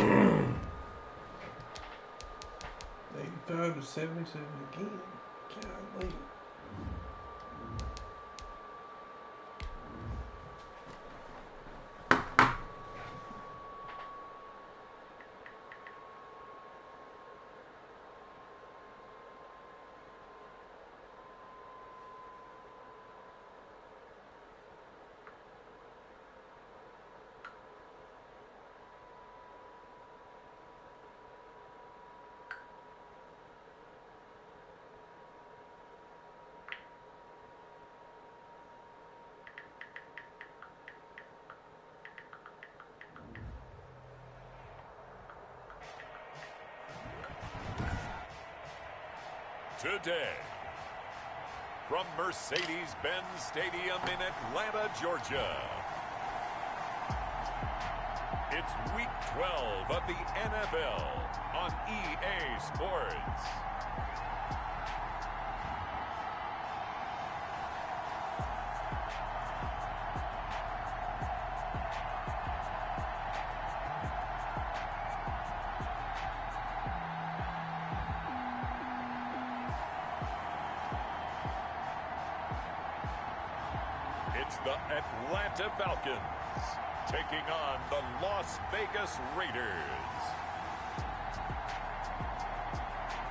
85 to 77 again. Golly. Today, from Mercedes-Benz Stadium in Atlanta, Georgia, it's Week 12 of the NFL on EA Sports. It's the Atlanta Falcons taking on the Las Vegas Raiders.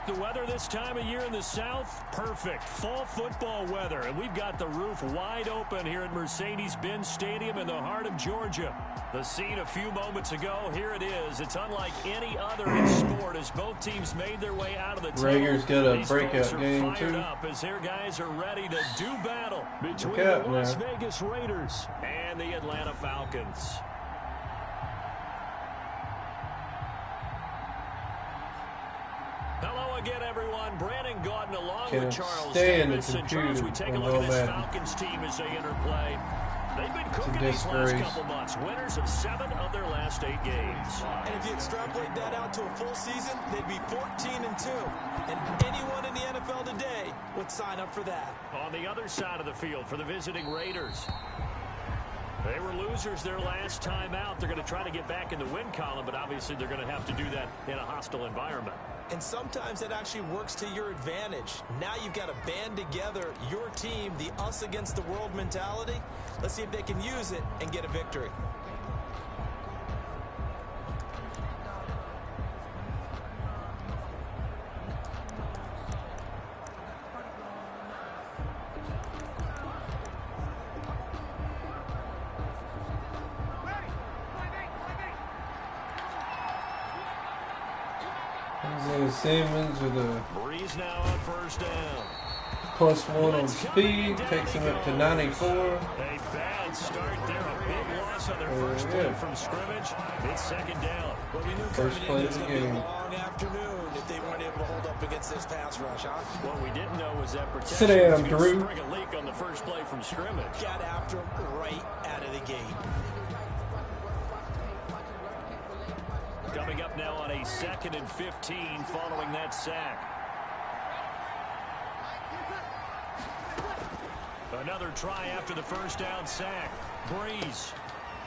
The weather this time of year in the South, perfect. Fall football weather. And we've got the roof wide open here at Mercedes-Benz Stadium in the heart of Georgia. The scene a few moments ago, here it is. It's unlike any other in sport as both teams made their way out of the tunnel. Raiders got a breakout game too. Up as their guys are ready to do battle between the Las Vegas Raiders and the Atlanta Falcons. Hello again, everyone. Brandon Gaudin along with Charles Davis. And Charles, we take a look at this Falcons team as they interplay. They've been cooking these last couple months. Winners of 7 of their last 8 games. And if you extrapolate that out to a full season, they'd be 14-2. And anyone in the NFL today would sign up for that. On the other side of the field for the visiting Raiders. They were losers their last time out. They're going to try to get back in the win column, but obviously they're going to have to do that in a hostile environment. And sometimes that actually works to your advantage. Now you've got to band together your team, the us against the world mentality. Let's see if they can use it and get a victory. Simmons with a Breeze now on first down. +1 on speed, takes him up to 94. A bad start there, a big loss on their first play from scrimmage. It's second down. Well, we knew First play of the game. A long afternoon if they weren't able to hold up against this pass rush, huh? What we didn't know was that protection Sit down, was Drew. spring a leak on the first play from scrimmage. Got after him right out of the gate. Coming up now on a 2nd and 15 following that sack. Another try after the first down sack. Breeze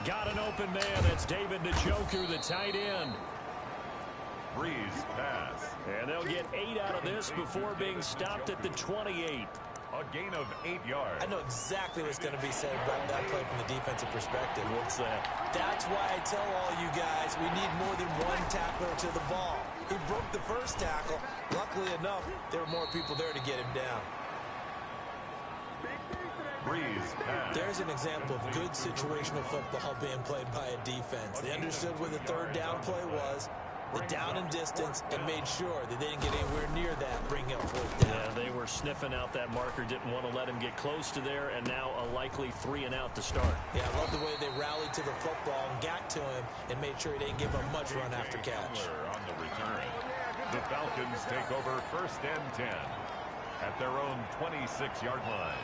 got an open man. That's David Njoku, the tight end. Breeze pass. And they'll get 8 out of this before being stopped at the 28. A gain of 8 yards. I know exactly what's going to be said about that play from the defensive perspective. What's that? That's why I tell all you guys we need more than one tackler to the ball. He broke the first tackle. Luckily enough, there were more people there to get him down. Breeze pass. There's an example of good situational football being played by a defense. They understood where the third down play was, the down and distance, and made sure that they didn't get anywhere near that, bringing up fourth down. Yeah, they were sniffing out that marker, didn't want to let him get close to there, and now a likely 3 and out to start. Yeah, I love the way they rallied to the football and got to him and made sure he didn't give up much run after catch. On the return. The Falcons take over 1st and 10 at their own 26-yard line.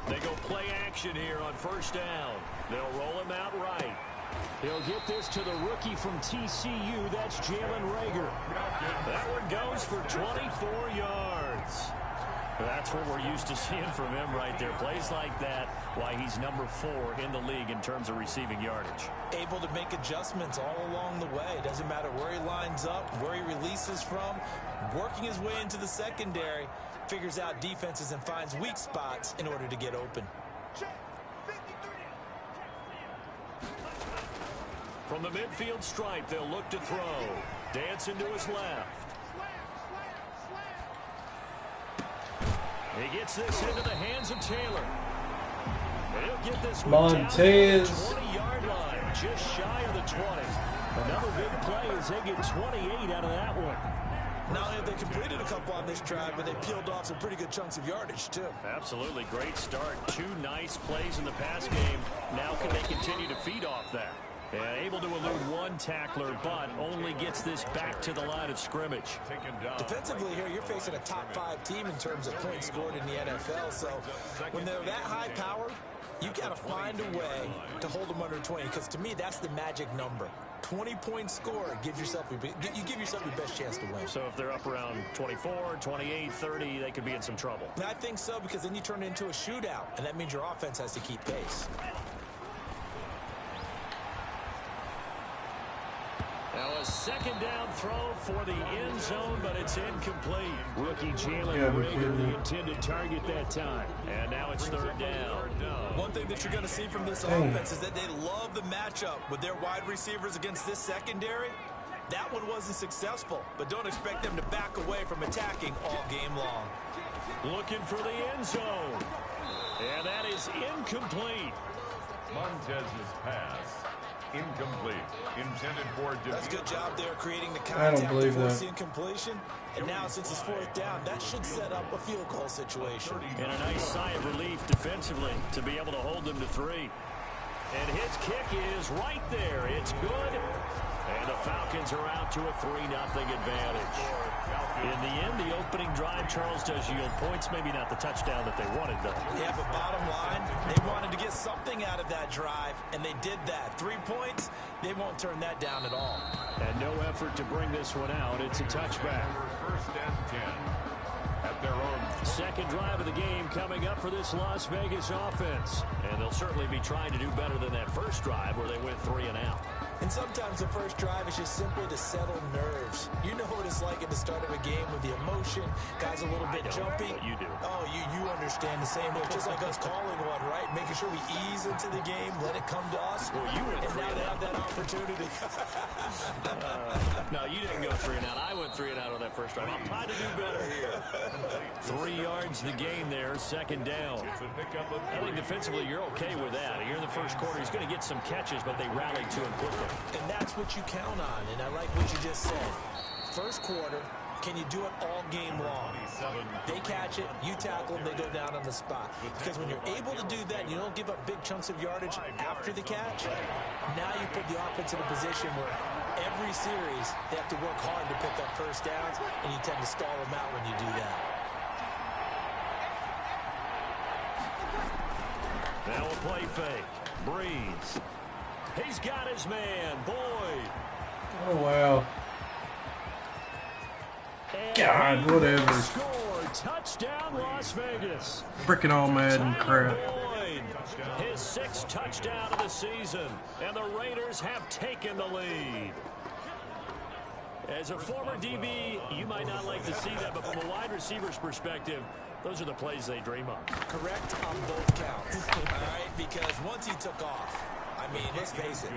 They go play action here on first down. They'll roll him out right. He'll get this to the rookie from TCU. That's Jalen Reagor. That one goes for 24 yards. That's what we're used to seeing from him right there. Plays like that, why he's number 4 in the league in terms of receiving yardage. Able to make adjustments all along the way. Doesn't matter where he lines up, where he releases from. Working his way into the secondary, figures out defenses and finds weak spots in order to get open. From the midfield stripe, they'll look to throw. Dancing to his left. He gets this into the hands of Taylor. He'll get this Montez. 20-yard line, just shy of the 20. Another big play as they get 28 out of that one. Not only have they completed a couple on this drive, but they peeled off some pretty good chunks of yardage, too. Absolutely. Great start. 2 nice plays in the pass game. Now can they continue to feed off that? And able to elude 1 tackler, but only gets this back to the line of scrimmage. Defensively here, you're facing a top 5 team in terms of points scored in the NFL. So when they're that high powered, you got to find a way to hold them under 20. Because to me, that's the magic number. 20-point score, you give yourself your best chance to win. So if they're up around 24, 28, 30, they could be in some trouble. I think so, because then you turn it into a shootout, and that means your offense has to keep pace. Now a second down throw for the end zone, but it's incomplete. Rookie Jalen Rager, the intended target that time. And now it's 3rd down. One thing that you're going to see from this offense is that they love the matchup with their wide receivers against this secondary. That one wasn't successful, but don't expect them to back away from attacking all game long. Looking for the end zone. And that is incomplete. Montez's pass. Incomplete. Intended for That's a good job there creating the I don't contact believe to force that. the incompletion. And now since it's 4th down, that should set up a field goal situation. And a nice sigh of relief defensively to be able to hold them to 3. And his kick is right there. It's good. And the Falcons are out to a 3-0 advantage. In the end, the opening drive, Charles, does yield points. Maybe not the touchdown that they wanted, though. Yeah, but bottom line, they wanted to get something out of that drive, and they did that. 3 points, they won't turn that down at all. And no effort to bring this one out. It's a touchback. 1st and 10 at their own. Second drive of the game coming up for this Las Vegas offense. And they'll certainly be trying to do better than that first drive where they went 3 and out. And sometimes the first drive is just simply to settle nerves. You know what it's like at the start of a game with the emotion. Guys a little bit jumpy. But you do. Oh, you understand the same way. Just like us calling one, right? Making sure we ease into the game, let it come to us. Well, you went and 3 now and they out. have that opportunity. No, you didn't go 3 and out. I went 3 and out on that first drive. I'm trying to do better here. 3 yards the gain there, 2nd down. I think defensively you're okay with that. Here in the first quarter, he's going to get some catches, but they rallied to him quickly. And that's what you count on, and I like what you just said. First quarter, can you do it all game long? They catch it, you tackle them, they go down on the spot. Because when you're able to do that, you don't give up big chunks of yardage after the catch. Now you put the offense in a position where every series they have to work hard to pick up first downs, and you tend to stall them out when you do that. Now a play fake. Breeze. He's got his man, Boyd. Oh, wow. And God, whatever. Score. Touchdown, Las Vegas. Freaking all Madden crap. Boyd, his 6th touchdown of the season. And the Raiders have taken the lead. As a former DB, you might not like to see that, but from a wide receiver's perspective, those are the plays they dream of. Correct on both counts. All right, because once he took off, I mean, let's face it,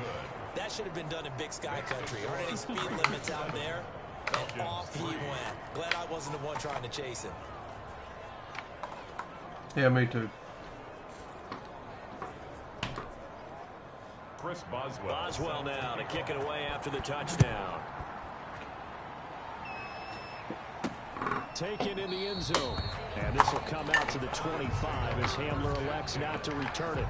that should have been done in Big Sky Country. Aren't any speed limits out there? And off he went. Glad I wasn't the one trying to chase him. Yeah, me too. Chris Boswell. Boswell now to kick it away after the touchdown. Taken in the end zone. And this will come out to the 25 as Hamler elects not to return it.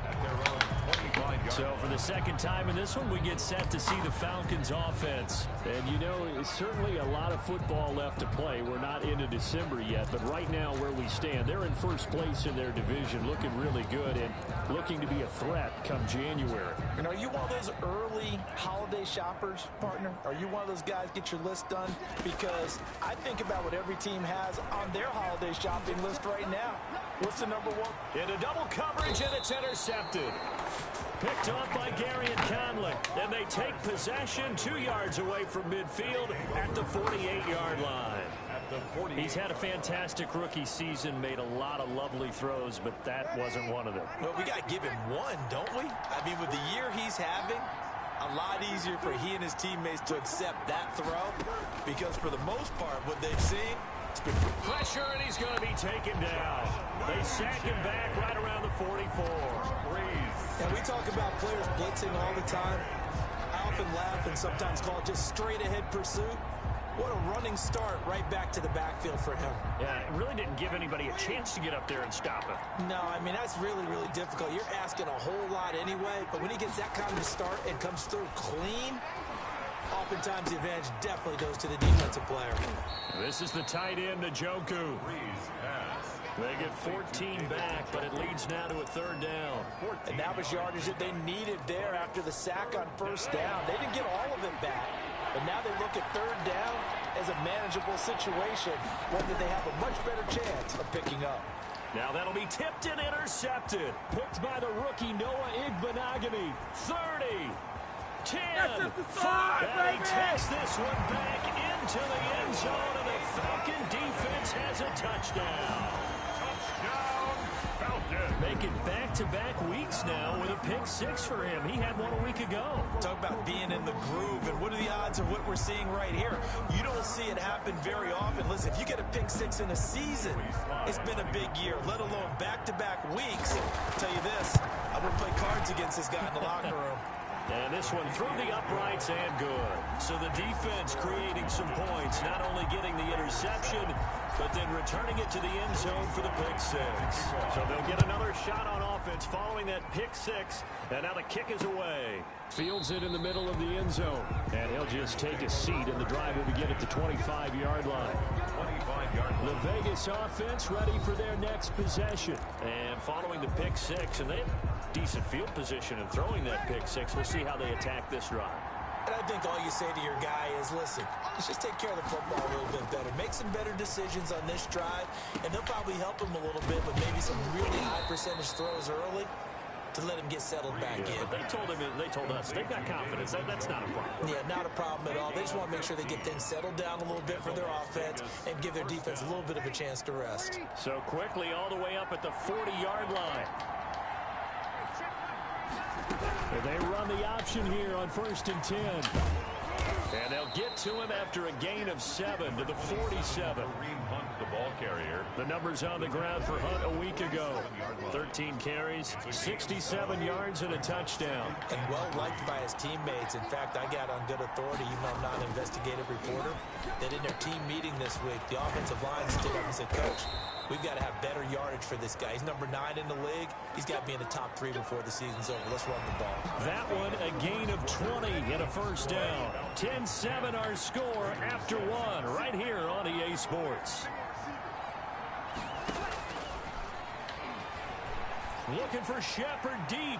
So for the second time in this one, we get set to see the Falcons offense. And you know, it's certainly a lot of football left to play. We're not into December yet, but right now where we stand, they're in first place in their division, looking really good and looking to be a threat come January. And are you one of those early holiday shoppers, partner? Are you one of those guys get your list done? Because I think about what every team has on their holiday shopping list right now. What's the number one? Into double coverage, and it's intercepted. Picked off by G.A.N. And they take possession 2 yards away from midfield at the 48-yard line. He's had a fantastic rookie season, made a lot of lovely throws, but that wasn't one of them. Well, we got to give him one, don't we? I mean, with the year he's having, a lot easier for he and his teammates to accept that throw, because for the most part, what they've seen, it's been pressure, and he's going to be taken down. They sack him back right around the 44. And we talk about players blitzing all the time. I often laugh and sometimes call it just straight ahead pursuit. What a running start right back to the backfield for him. Yeah, it really didn't give anybody a chance to get up there and stop it. No, I mean, that's really, really difficult. You're asking a whole lot anyway, but when he gets that kind of start and comes through clean, oftentimes the advantage definitely goes to the defensive player. This is the tight end, Njoku. They get 14 back, but it leads now to a third down. And that was yardage that they needed there after the sack on first down. They didn't get all of it back, but now they look at third down as a manageable situation, one that they have a much better chance of picking up. Now that'll be tipped and intercepted. Picked by the rookie Noah Igbenogany. 30. 10, 5, and he takes this one back into the end zone, and the Falcon defense has a touchdown. Make it back-to-back weeks now with a pick six for him. He had one a week ago. Talk about being in the groove, and what are the odds of what we're seeing right here? You don't see it happen very often. Listen, if you get a pick six in a season, it's been a big year, let alone back-to-back weeks. I'll tell you this, I would play cards against this guy in the locker room. And this one through the uprights and good. So the defense creating some points, not only getting the interception, but then returning it to the end zone for the pick six. So they'll get another shot on offense following that pick six. And now the kick is away. Fields it in the middle of the end zone. And he'll just take a seat, and the drive will begin at the 25-yard line. 25-yard line. The Vegas offense ready for their next possession. And following the pick six, and they have decent field position in throwing that pick six. We'll see how they attack this drive. And I think all you say to your guy is, listen, let's just take care of the football a little bit better. Make some better decisions on this drive, and they'll probably help him a little bit with maybe some really high percentage throws early to let him get settled back in. But they told us they've got confidence. That's not a problem. Yeah, not a problem at all. They just want to make sure they get things settled down a little bit for their offense and give their defense a little bit of a chance to rest. So quickly all the way up at the 40-yard line. And they run the option here on 1st and 10. And they'll get to him after a gain of 7 to the 47. The ball carrier. The numbers on the ground for Hunt a week ago. 13 carries, 67 yards, and a touchdown. And well-liked by his teammates. In fact, I got on good authority, even though I'm not an investigative reporter, that in their team meeting this week, the offensive line stood up and said, Coach, we've got to have better yardage for this guy. He's number 9 in the league. He's got to be in the top 3 before the season's over. Let's run the ball. That one, a gain of 20 and a first down. 10-7 our score after one right here on EA Sports. Looking for Shepard deep.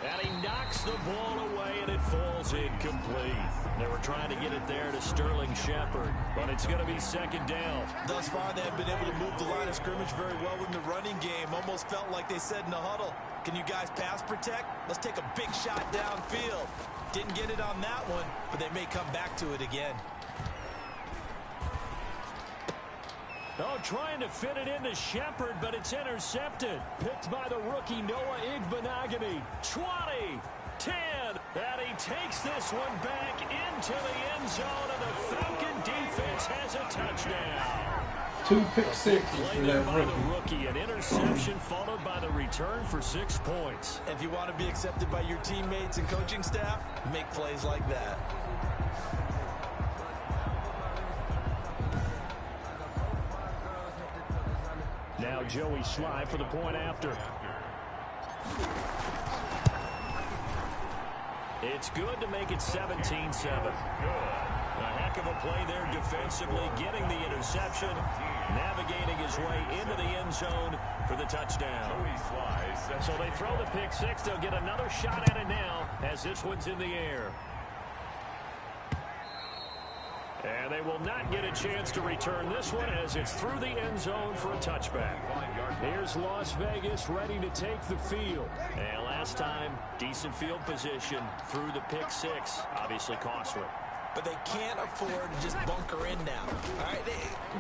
And he knocks the ball away, and it falls incomplete. They were trying to get it there to Sterling Shepard, but it's going to be second down. Thus far, they have been able to move the line of scrimmage very well in the running game. Almost felt like they said in the huddle, can you guys pass protect? Let's take a big shot downfield. Didn't get it on that one, but they may come back to it again. Oh, trying to fit it into Shepard, but it's intercepted. Picked by the rookie Noah Igbenogany. 20, 10, and he takes this one back into the end zone, and the Falcon defense has a touchdown. 2 pick sixes for that rookie. An interception followed by the return for 6 points. If you want to be accepted by your teammates and coaching staff, make plays like that. Now Joey Sly for the point after. It's good to make it 17-7. A heck of a play there defensively, getting the interception, navigating his way into the end zone for the touchdown. So they throw the pick six. They'll get another shot at it now as this one's in the air. And they will not get a chance to return this one as it's through the end zone for a touchback. Here's Las Vegas ready to take the field. And last time, decent field position through the pick six. Obviously costly. But they can't afford to just bunker in now. All right,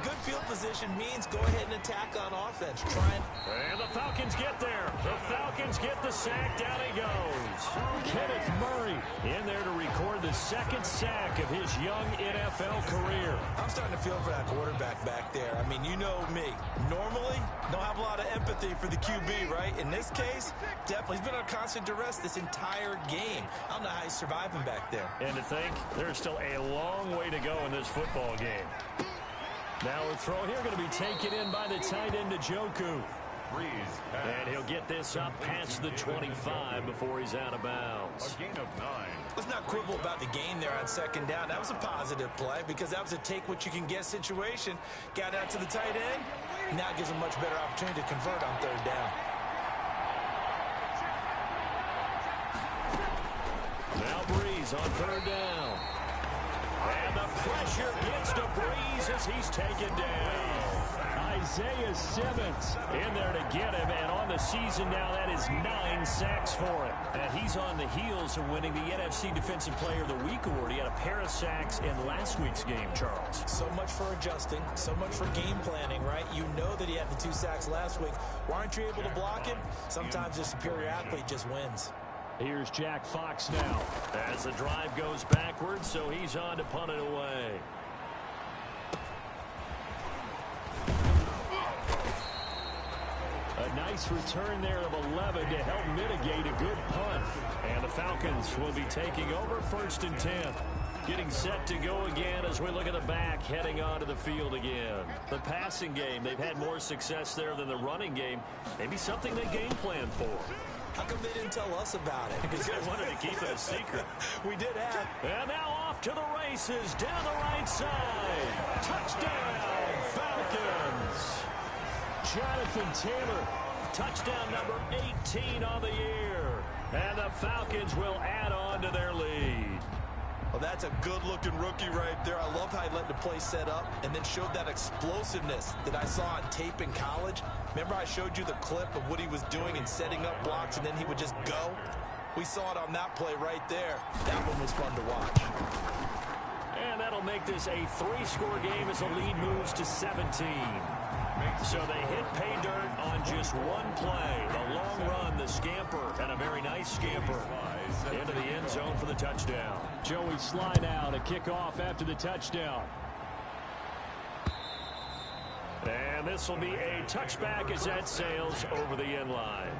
good field position means go ahead and attack on offense. And the Falcons get there. The Falcons get the sack. Down he goes. Kenneth Murray in there to record the second sack of his young NFL career. I'm starting to feel for that quarterback back there. I mean, you know me. Normally, don't have a lot of empathy for the QB, right? In this case, definitely. He's been on constant duress this entire game. I don't know how he's surviving back there. And to think, there's still a long way to go in this football game. Now a throw here going to be taken in by the tight end Njoku. And he'll get this up past the 25 before he's out of bounds. A gain of 9. Let's not quibble about the gain there on second down. That was a positive play because that was a take-what-you-can-get situation. Got out to the tight end. Now gives him a much better opportunity to convert on third down. Now Breeze on third down. And the pressure gets to Breeze as he's taken down. Isaiah Simmons in there to get him, and on the season now, that is 9 sacks for him. And he's on the heels of winning the NFC Defensive Player of the Week award. He had a pair of sacks in last week's game, Charles. So much for adjusting, so much for game planning, right? You know that he had the 2 sacks last week. Why aren't you able to block him? Sometimes the superior athlete just wins. Here's Jack Fox now as the drive goes backwards, so he's on to punt it away. A nice return there of 11 to help mitigate a good punt. And the Falcons will be taking over 1st and 10. Getting set to go again as we look at the back, heading onto the field again. The passing game, they've had more success there than the running game. Maybe something they game plan for. How come they didn't tell us about it? Because they wanted to keep it a secret. We did have. And now off to the races, down the right side. Touchdown, Falcons. Jonathan Taylor, touchdown number 18 on the year. And the Falcons will add on to their lead. Well, that's a good-looking rookie right there. I love how he let the play set up and then showed that explosiveness that I saw on tape in college. Remember I showed you the clip of what he was doing and setting up blocks, and then he would just go? We saw it on that play right there. That one was fun to watch. And that'll make this a 3-score game as the lead moves to 17. So they hit pay dirt on just one play. The long run, the scamper, and a very nice scamper into the end zone for the touchdown. Joey Sly now to kick off after the touchdown. And this will be a touchback as that sails over the end line.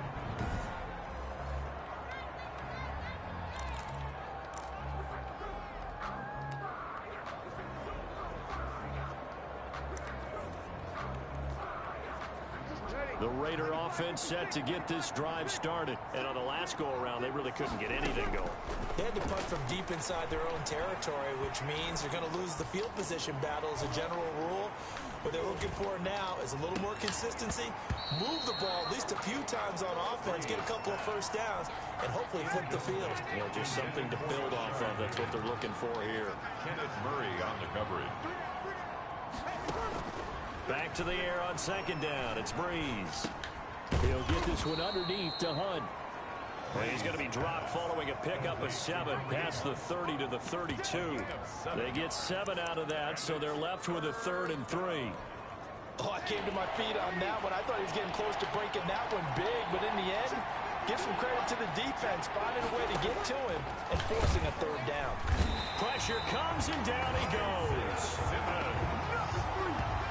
The Raider offense set to get this drive started. And on the last go-around, they really couldn't get anything going. They had to punt from deep inside their own territory, which means they're going to lose the field position battle as a general rule. What they're looking for now is a little more consistency, move the ball at least a few times on offense, get a couple of first downs, and hopefully flip the field. You know, just something to build off of. That's what they're looking for here. Kenneth Murray on the coverage. Back to the air on second down. It's Breeze. He'll get this one underneath to Hunt. Well, he's going to be dropped following a pickup of 7 past the 30 to the 32. They get 7 out of that, so they're left with a 3rd and 3. Oh, I came to my feet on that one. I thought he was getting close to breaking that one big, but in the end, give some credit to the defense, finding a way to get to him and forcing a 3rd down. Pressure comes and down he goes.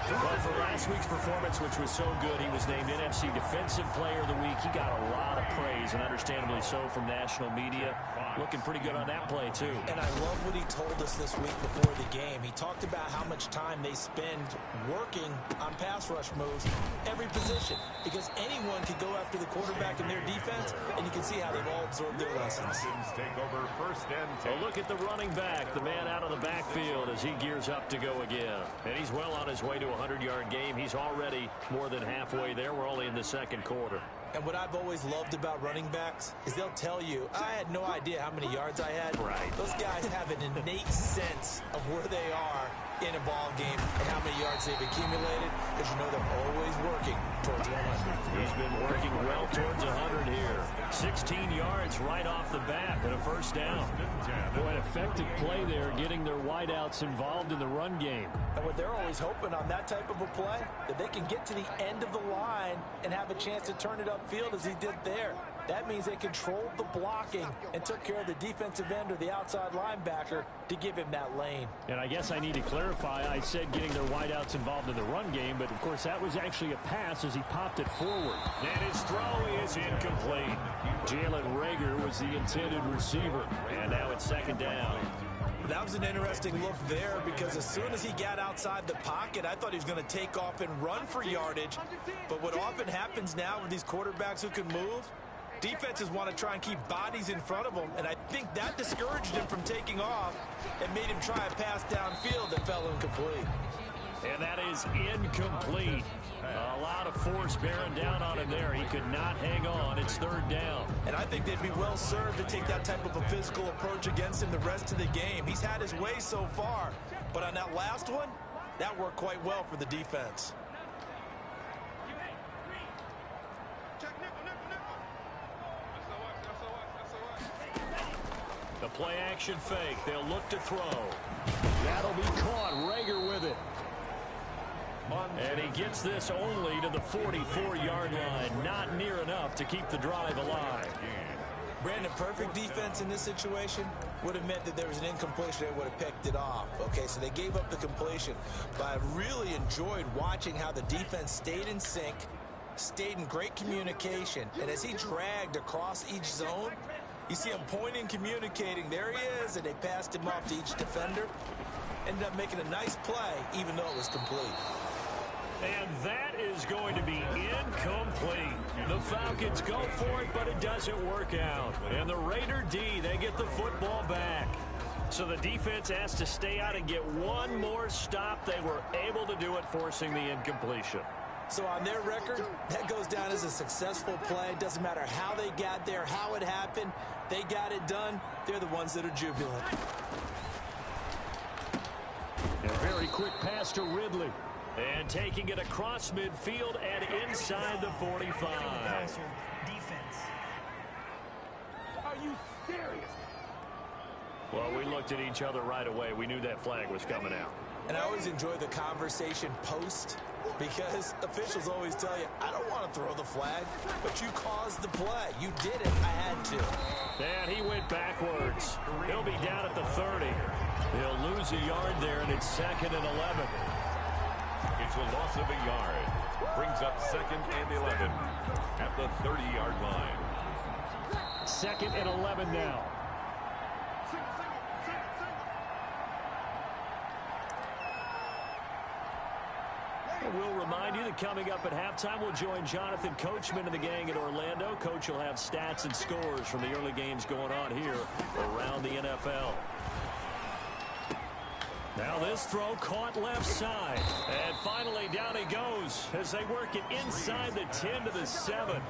But for last week's performance, which was so good, he was named NFC Defensive Player of the Week. He got a lot of praise, and understandably so, from national media. Looking pretty good on that play, too. And I love what he told us this week before the game. He talked about how much time they spend working on pass rush moves, every position, because anyone could go after the quarterback in their defense, and you can see how they've all absorbed their lessons. Take over 1st and 10. A look at the running back, the man out of the backfield as he gears up to go again. And he's well on his way to a 100-yard game. He's already more than halfway there. We're only in the 2nd quarter. And what I've always loved about running backs is they'll tell you, I had no idea how many yards I had. Right. Those guys have an innate sense of where they are in a ball game and how many yards they've accumulated, because you know they're always working towards 100. He's been working well towards 100 here. 16 yards right off the bat and a first down. Boy, an effective play there, getting their wideouts involved in the run game. And what they're always hoping on that type of a play, that they can get to the end of the line and have a chance to turn it upfield as he did there. That means they controlled the blocking and took care of the defensive end or the outside linebacker to give him that lane. And I guess I need to clarify, I said getting their wideouts involved in the run game, but of course that was actually a pass as he popped it forward. And his throw is incomplete. Jalen Reagor was the intended receiver. And now it's second down. That was an interesting look there, because as soon as he got outside the pocket, I thought he was going to take off and run for yardage. But what often happens now with these quarterbacks who can move, defenses want to try and keep bodies in front of them, and I think that discouraged him from taking off and made him try a pass downfield that fell incomplete. And that is incomplete. A lot of force bearing down on him there. He could not hang on. It's third down. And I think they'd be well served to take that type of a physical approach against him the rest of the game. He's had his way so far, but on that last one, that worked quite well for the defense. The play action fake. They'll look to throw. That'll be caught. Reagor with it. And he gets this only to the 44-yard line. Not near enough to keep the drive alive. Brandon, perfect defense in this situation would have meant that there was an incompletion. They would have picked it off. Okay, so they gave up the completion. But I really enjoyed watching how the defense stayed in sync, stayed in great communication. And as he dragged across each zone, you see him pointing, communicating. There he is, and they passed him off to each defender. Ended up making a nice play, even though it was complete. And that is going to be incomplete. The Falcons go for it, but it doesn't work out. And the Raider D, they get the football back. So the defense has to stay out and get one more stop. They were able to do it, forcing the incompletion. So on their record, that goes down as a successful play. Doesn't matter how they got there, how it happened. They got it done. They're the ones that are jubilant. A very quick pass to Ridley. And taking it across midfield and inside the 45. Defense. Are you serious? Well, we looked at each other right away. We knew that flag was coming out. And I always enjoy the conversation post, because officials always tell you, I don't want to throw the flag, but you caused the play. You did it. I had to. And he went backwards. He'll be down at the 30. He'll lose a yard there, and it's 2nd and 11. It's a loss of a yard. Brings up 2nd and 11 at the 30-yard line. 2nd and 11 now. We'll remind you that coming up at halftime, we'll join Jonathan Coachman and the gang at Orlando. Coach will have stats and scores from the early games going on here around the NFL. Now this throw caught left side. And finally down he goes as they work it inside the 10 to the 7.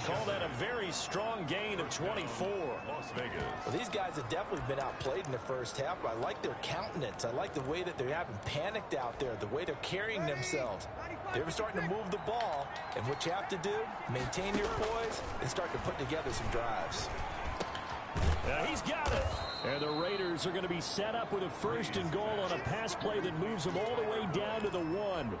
Call that a very strong gain of 24. Las Vegas. Well, these guys have definitely been outplayed in the first half, but I like their countenance. I like the way that they haven't panicked out there, the way they're carrying themselves. They were starting to move the ball, and what you have to do, maintain your poise and start to put together some drives. Now he's got it. And the Raiders are going to be set up with a 1st and goal on a pass play that moves them all the way down to the 1.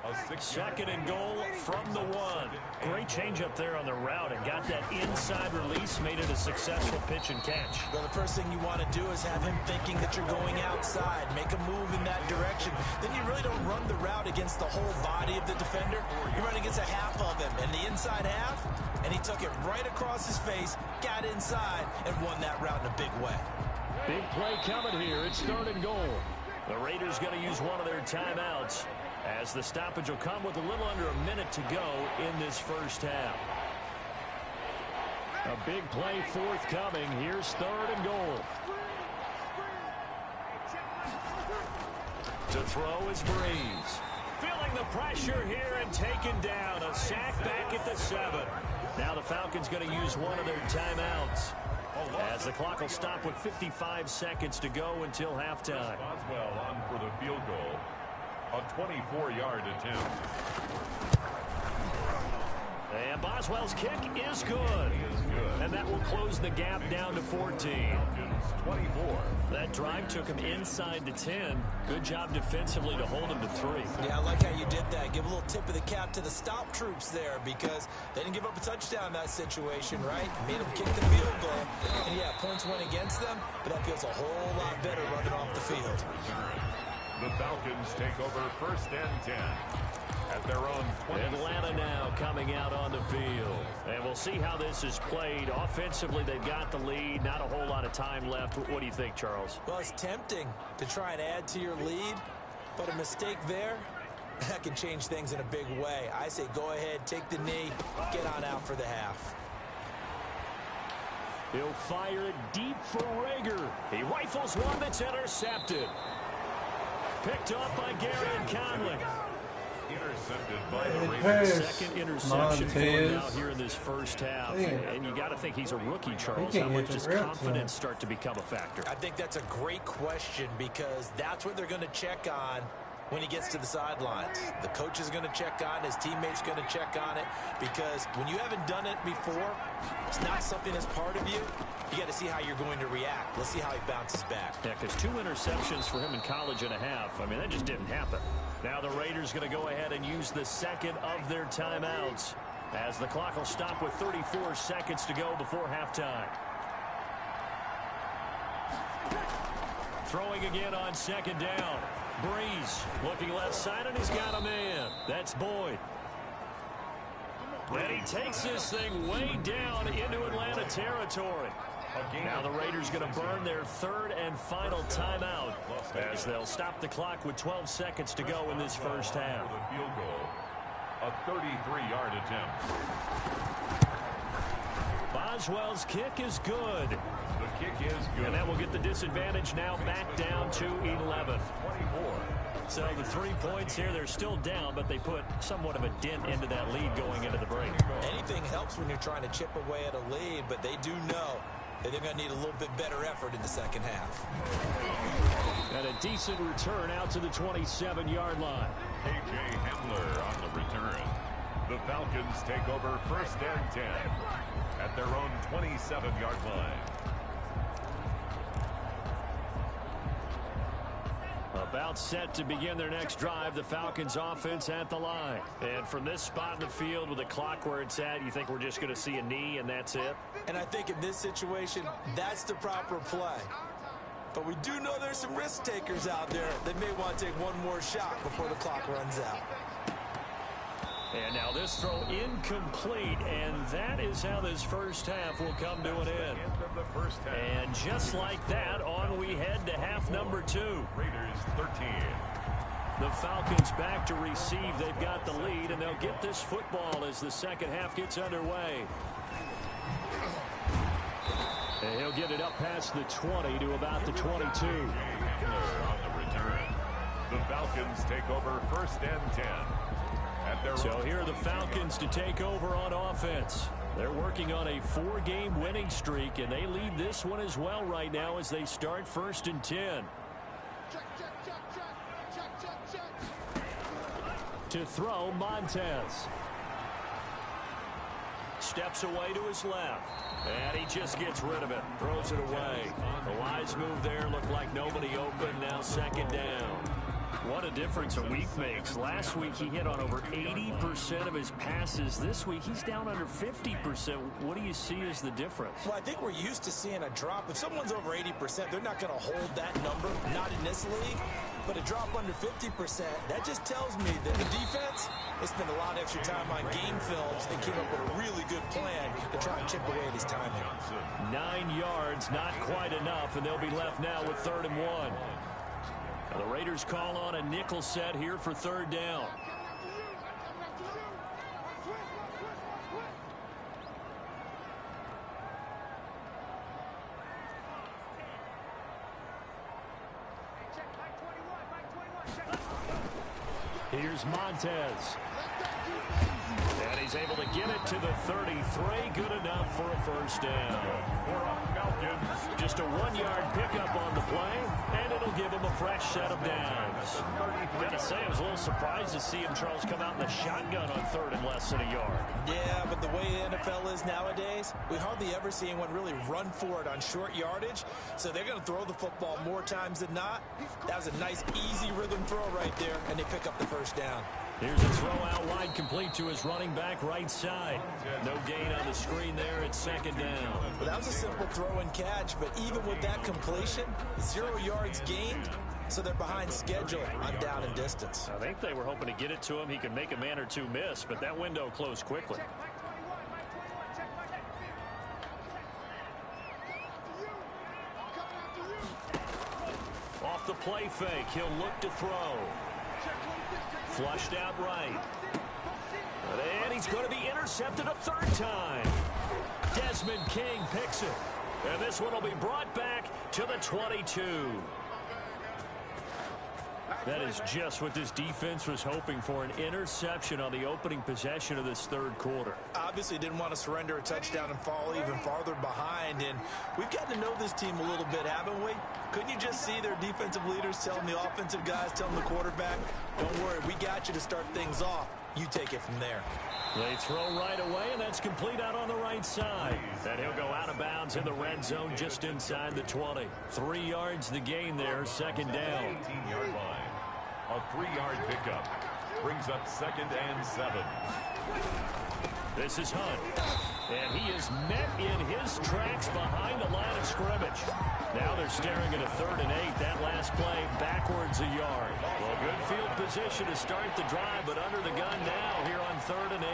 2nd and goal from the 1. Great change up there on the route and got that inside release, made it a successful pitch and catch. Well, the first thing you want to do is have him thinking that you're going outside, make a move in that direction. Then you really don't run the route against the whole body of the defender. You run against a half of him, and the inside half, and he took it right across his face, got inside, and won that route in a big way. Big play coming here. It's 3rd and goal. The Raiders going to use one of their timeouts, as the stoppage will come with a little under a minute to go in this first half. A big play forthcoming. Here's 3rd and goal. To throw is Breeze. Feeling feeling the pressure here and taken down. A sack back at the 7. Now the Falcons going to use one of their timeouts, as the clock will stop with 55 seconds to go until halftime. Boswell on for the field goal. A 24-yard attempt. And Boswell's kick is good. And that will close the gap down to 14. 24. That drive took him inside the 10. Good job defensively to hold him to 3. Yeah, I like how you did that. Give a little tip of the cap to the stop troops there, because they didn't give up a touchdown in that situation, right? Made them kick the field goal. And yeah, points went against them, but that feels a whole lot better running off the field. The Falcons take over 1st and 10 at their own 20. Atlanta now coming out on the field. And we'll see how this is played. Offensively, they've got the lead. Not a whole lot of time left. What do you think, Charles? Well, it's tempting to try and add to your lead, but a mistake there, that can change things in a big way. I say go ahead, take the knee, get on out for the half. He'll fire it deep for Rager. He rifles one that's intercepted. Picked off by Gary and Conley. Intercepted by the Raiders. Pass. Second interception for him now Montez. here in this first half. Damn. And you got to think he's a rookie, Charles. He How can't much get does the reps confidence on. start to become a factor? I think that's a great question, because that's what they're going to check on when he gets to the sidelines. The coach is going to check on, his teammates going to check on it, because when you haven't done it before, it's not something that's part of you. You got to see how you're going to react. Let's see how he bounces back. Yeah, because 2 interceptions for him in college and a half. I mean, that just didn't happen. Now the Raiders going to go ahead and use the second of their timeouts, as the clock will stop with 34 seconds to go before halftime. Throwing again on 2nd down. Breeze looking left side, and he's got a man. That's Boyd. And he takes this thing way down into Atlanta territory. Now the Raiders going to burn their 3rd and final timeout, as they'll stop the clock with 12 seconds to go in this first half. For the field goal, a 33-yard attempt. Boswell's kick is good. The kick is good. And that will get the disadvantage now back down to 11. 24. So the 3 points here, they're still down, but they put somewhat of a dent into that lead going into the break. Anything helps when you're trying to chip away at a lead, but they do know that they're going to need a little bit better effort in the second half. And a decent return out to the 27-yard line. A.J. Hamler on the return. The Falcons take over 1st and 10 at their own 27-yard line. About set to begin their next drive, the Falcons offense at the line. And from this spot in the field with the clock where it's at, you think we're just going to see a knee and that's it? And I think in this situation, that's the proper play. But we do know there's some risk takers out there that may want to take one more shot before the clock runs out. And now this throw incomplete, and that is how this first half will come to an end. And just like that, on we head to half number 2. Raiders 13. The Falcons back to receive. They've got the lead, and they'll get this football as the second half gets underway. And he'll get it up past the 20 to about the 22. On the return. The Falcons take over 1st and 10. So here are the Falcons to take over on offense. They're working on a 4-game winning streak, and they lead this one as well right now as they start 1st and 10. To throw, Montez. Steps away to his left. And he just gets rid of it. Throws it away. A wise move there. Looked like nobody open. Now 2nd down. What a difference a week makes. Last week he hit on over 80% of his passes. This week he's down under 50%. What do you see as the difference? Well, I think we're used to seeing a drop. If someone's over 80%, they're not going to hold that number, not in this league. But a drop under 50%, that just tells me that the defense has spent a lot of extra time on game films and came up with a really good plan to try and chip away at his timing. 9 yards, not quite enough, and they'll be left now with 3rd and 1. The Raiders call on a nickel set here for 3rd down. Here's Montez. And he's able to get it to the 33. Good enough for a first down. Falcons. Just a 1-yard pickup on the play, and it'll give him a fresh set of downs. Gotta say, I was a little surprised to see him, Charles, come out in the shotgun on 3rd and less than a yard. Yeah, but the way the NFL is nowadays, we hardly ever see anyone really run for it on short yardage. So they're going to throw the football more times than not. That was a nice, easy rhythm throw right there, and they pick up the first down. Here's a throw out wide, complete to his running back right side. No gain on the screen there. It's 2nd down. Well, that was a simple throw and catch, but even with that completion, 0 yards gained, so they're behind schedule on down and distance. I think they were hoping to get it to him. He could make a man or two miss, but that window closed quickly. Off the play fake, he'll look to throw. Flushed out right. And he's going to be intercepted a 3rd time. Desmond King picks it. And this one will be brought back to the 22. That is just what this defense was hoping for, an interception on the opening possession of this 3rd quarter. Obviously didn't want to surrender a touchdown and fall even farther behind, and we've got to know this team a little bit, haven't we? Couldn't you just see their defensive leaders telling the offensive guys, telling the quarterback, don't worry, we got you to start things off. You take it from there. They throw right away, and that's complete out on the right side. And he'll go out of bounds in the red zone just inside the 20. 3 yards the gain there, 2nd down. 18-yard line. A 3-yard pickup brings up 2nd and 7. This is Hunt. And he is met in his tracks behind the line of scrimmage. Now they're staring at a 3rd and 8. That last play backwards a yard. Well, good field position to start the drive, but under the gun now here on 3rd and 8.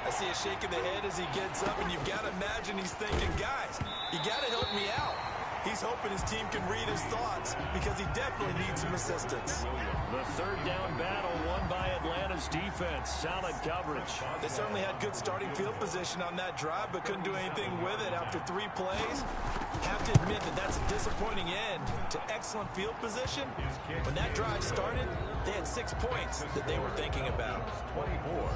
I see a shake of the head as he gets up, and you've got to imagine he's thinking, guys, you got to help me out. He's hoping his team can read his thoughts because he definitely needs some assistance. The 3rd down battle won by Atlanta's defense. Solid coverage. They certainly had good starting field position on that drive, but couldn't do anything with it after 3 plays. Have to admit that that's a disappointing end to excellent field position. When that drive started, they had 6 points that they were thinking about. 24.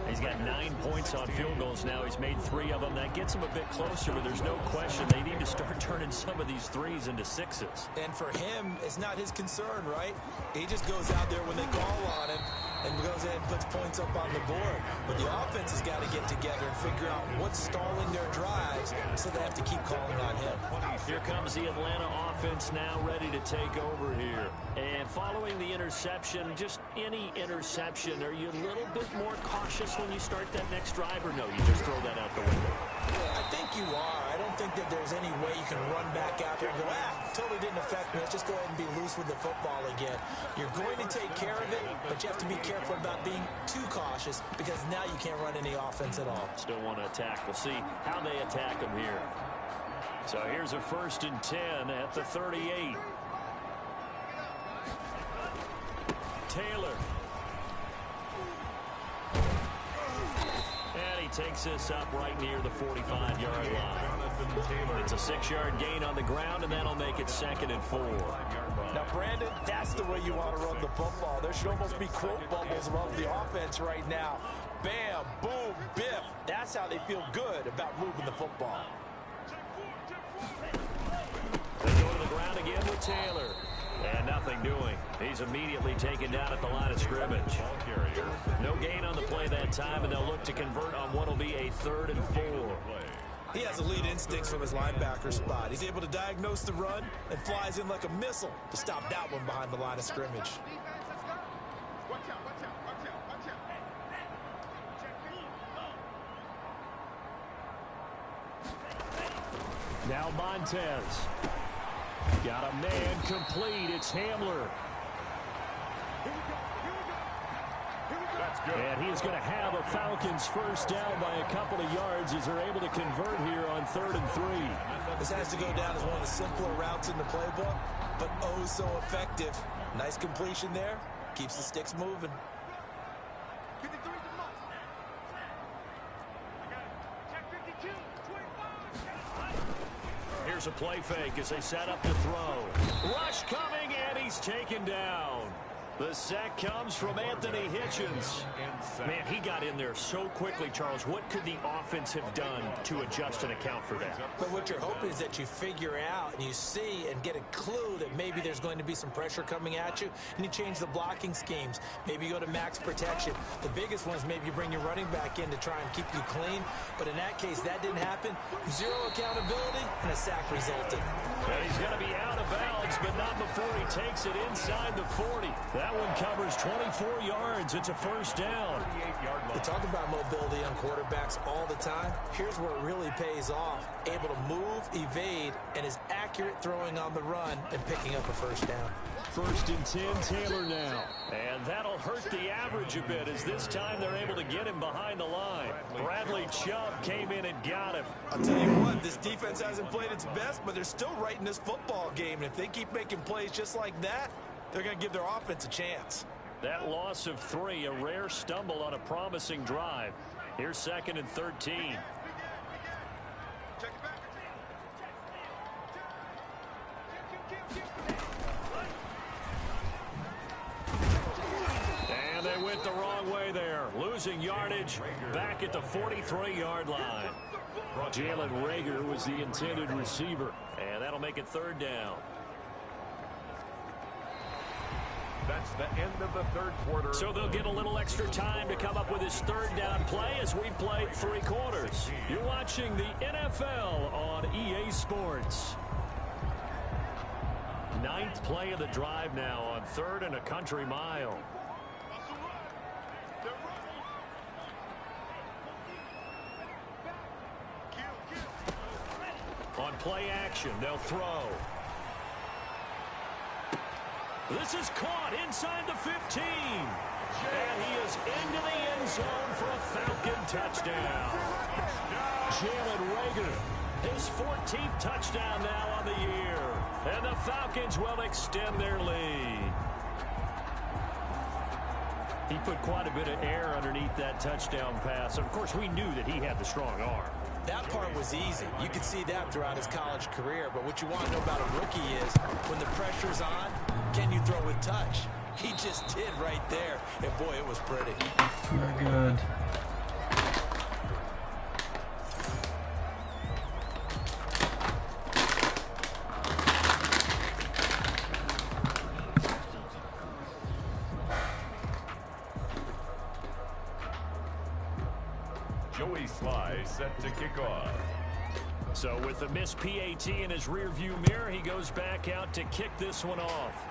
He's got 9 points on field goals now. He's made 3 of them. That gets him a bit closer, but there's no question they need to start turning some of these 3s into 6s. And for him, it's not his concern, right? He just goes out there when they call on him and goes ahead and puts points up on the board. But the offense has got to get together and figure out what's stalling their drives, so they have to keep calling on him. Here comes the Atlanta offense now ready to take over here. And following the interception, just any interception, are you a little bit more cautious when you start that next drive, or no, you just throw that out the window? I think you are. I don't think that there's any way you can run back out there and go, totally didn't affect me. Let's just go ahead and be loose with the football again. You're going to take care of it, but you have to be careful about being too cautious because now you can't run any offense at all. Still want to attack. We'll see how they attack them here. So here's a 1st and 10 at the 38. Taylor. And he takes this up right near the 45-yard line. It's a 6-yard gain on the ground, and that'll make it 2nd and 4. Now, Brandon, that's the way you want to run the football. There should almost be quote bubbles above the offense right now. Bam, boom, biff. That's how they feel good about moving the football. They go to the ground again with Taylor. And nothing doing. He's immediately taken down at the line of scrimmage. No gain on the play that time, and they'll look to convert on what will be a 3rd and 4. He has elite instincts from his linebacker spot. He's able to diagnose the run and flies in like a missile to stop that one behind the line of scrimmage. Now Montez. Got a man complete. It's Hamler. That's good. And he is going to have a Falcons first down by a couple of yards as they're able to convert here on 3rd and 3. This has to go down as one of the simpler routes in the playbook, but oh so effective. Nice completion there. Keeps the sticks moving. Here's a play fake as they set up to throw. Rush coming, and he's taken down. The sack comes from Anthony Hitchens. Man, he got in there so quickly, Charles. What could the offense have done to adjust and account for that? But what you're hoping is that you figure out and you see and get a clue that maybe there's going to be some pressure coming at you, and you change the blocking schemes. Maybe you go to max protection. The biggest one is maybe you bring your running back in to try and keep you clean. But in that case, that didn't happen. Zero accountability, and a sack resulted. And he's going to be out of bounds, but not before he takes it inside the 40. That one covers 24 yards. It's a first down. We talk about mobility on quarterbacks all the time. Here's where it really pays off. Able to move, evade, and is accurate throwing on the run and picking up a first down. 1st and 10, Taylor now. And that'll hurt the average a bit as this time they're able to get him behind the line. Bradley Chubb came in and got him. I'll tell you what, this defense hasn't played its best, but they're still right in this football game. And if they keep making plays just like that, they're going to give their offense a chance. That loss of 3, a rare stumble on a promising drive. Here's 2nd and 13. And they went the wrong way there. Losing yardage back at the 43-yard line. Jalen Reagor was the intended receiver. And that'll make it 3rd down. That's the end of the 3rd quarter. So they'll get a little extra time to come up with his 3rd down play as we've played 3 quarters. You're watching the NFL on EA Sports. 9th play of the drive now on 3rd and a country mile. On play action, they'll throw. This is caught inside the 15. And he is into the end zone for a Falcon touchdown. Jalen Reagor, his 14th touchdown now on the year. And the Falcons will extend their lead. He put quite a bit of air underneath that touchdown pass. Of course, we knew that he had the strong arm. That part was easy. You could see that throughout his college career. But what you want to know about a rookie is when the pressure's on, can you throw with touch? He just did right there. And, boy, it was pretty. Very good. Joey Sly set to kick off. So with the missed PAT in his rearview mirror, he goes back out to kick this one off.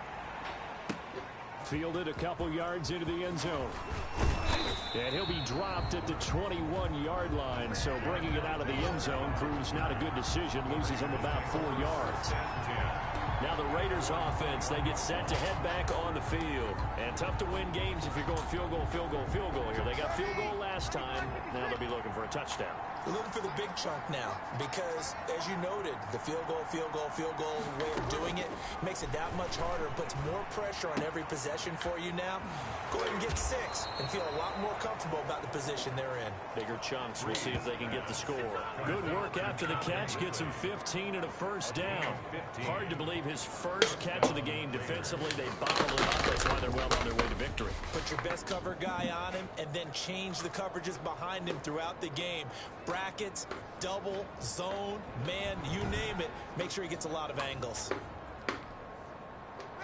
Fielded a couple yards into the end zone. And he'll be dropped at the 21-yard line. So bringing it out of the end zone proves not a good decision. Loses him about 4 yards. Now the Raiders offense, they get set to head back on the field. And tough to win games if you're going field goal, field goal, field goal here. They got field goal last time. Now they'll be looking for a touchdown. We're looking for the big chunk now because, as you noted, the field goal way of doing it makes it that much harder and puts more pressure on every possession for you now. Go ahead and get 6 and feel a lot more comfortable about the position they're in. Bigger chunks. We'll see if they can get the score. Good work after the catch. Gets him 15 and a first down. Hard to believe his first catch of the game defensively. They bottled it up. That's why they're well on their way to victory. Put your best cover guy on him and then change the coverages behind him throughout the game. Brackets, double, zone, man, you name it. Make sure he gets a lot of angles.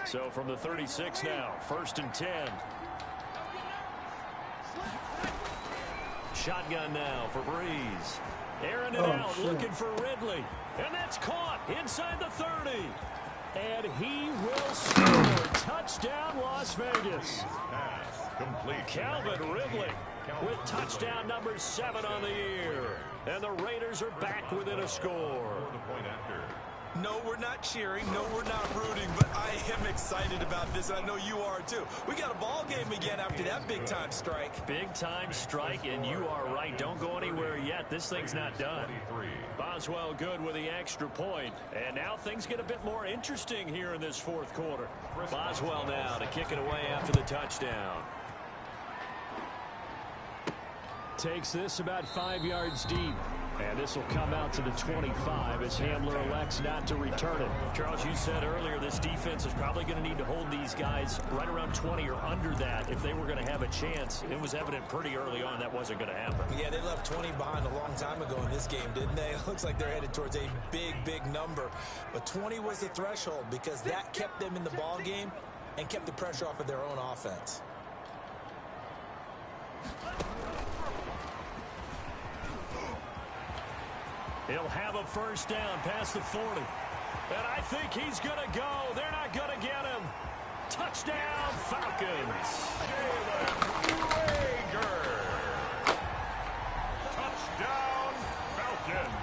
So from the 36 now, 1st and 10. Shotgun now for Breeze. Airing it out, looking for Ridley. And that's caught inside the 30. And he will score. Touchdown, Las Vegas. Complete. Calvin Ridley with touchdown number 7 on the year. And the Raiders are back within a score. No, we're not cheering. No, we're not rooting. But I am excited about this, and I know you are too. We got a ball game again after that big-time strike. Big-time strike, and you are right. Don't go anywhere yet. This thing's not done. Boswell good with the extra point. And now things get a bit more interesting here in this 4th quarter. Boswell now to kick it away after the touchdown. Takes this about 5 yards deep. And this will come out to the 25 as Hamler elects not to return it. Charles, you said earlier this defense is probably going to need to hold these guys right around 20 or under that if they were going to have a chance. It was evident pretty early on that wasn't going to happen. Yeah, they left 20 behind a long time ago in this game, didn't they? It looks like they're headed towards a big number. But 20 was the threshold because that kept them in the ball game and kept the pressure off of their own offense. He'll have a first down past the 40. And I think he's going to go. They're not going to get him. Touchdown, Falcons. Touchdown, Falcons.